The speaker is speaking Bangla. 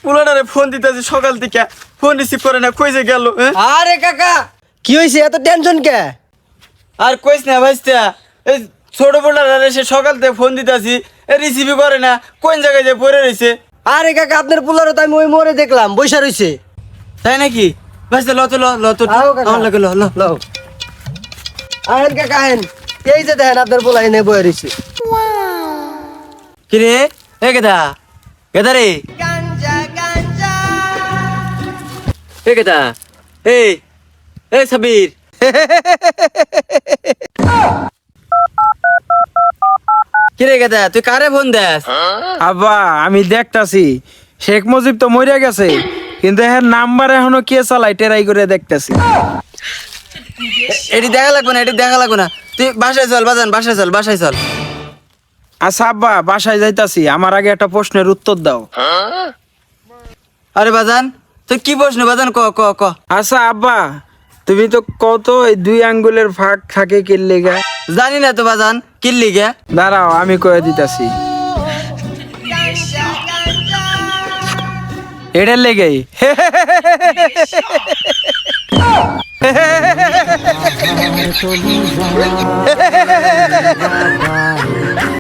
পোলাটারে ফোন দিতেছি সকাল থেকে, ফোন রিসিভ করে না, কই যে গেল? আরে কাকা কি হয়েছে এত টেনশন কে? আর কইস না ভাইস্তা, এই ছোট পোলাটারে সে সকাল থেকে ফোন দিতেছি, রিসিভই করে না, কোন জায়গায় যে পড়ে রয়েছে। আরে কাকা আপনার পোলারও তো আমি ওই মোড়ে দেখলাম বৈশা রইছে। তাই নাকি? ভাইস্তা ল তো, ল তো, আও কাকা। আমার লাগে ল ল ল। আহেন কাকা আহেন, এই যে দেখেন আপনার পোলা এনে বয়ে রইছে। কিরে এ গেদা, গেদা রে, এ গেদা, এই এই সাবির, কিরে গেদা তুই কারে ফোন দেস? আব্বা আমি দেখতাছি শেখ মুজিব তো মরে গেছে, কিন্তু এর নাম্বার এখনো কে চালাই টেরাই করে দেখতাছি। এটি দেখা লাগবে না, এটি দেখা লাগবে না, তুই বাসায় চল বাজান, বাসায় চল, বাসায় চল। আচ্ছা আব্বা বাসায় যাইতাছি, আমার আগে একটা প্রশ্নের উত্তর দাও। আরে বাজান তুই কি প্রশ্ন বাজান, ক ক ক। আচ্ছা আব্বা তুমি তো কত এই 2 আঙ্গুলের ফাঁক থাকে কি লেগা? জানি না তো বাজান, কিল্লি গে। দাঁড়াও আমি কয়ে দিতাছি, এটার লেগেই।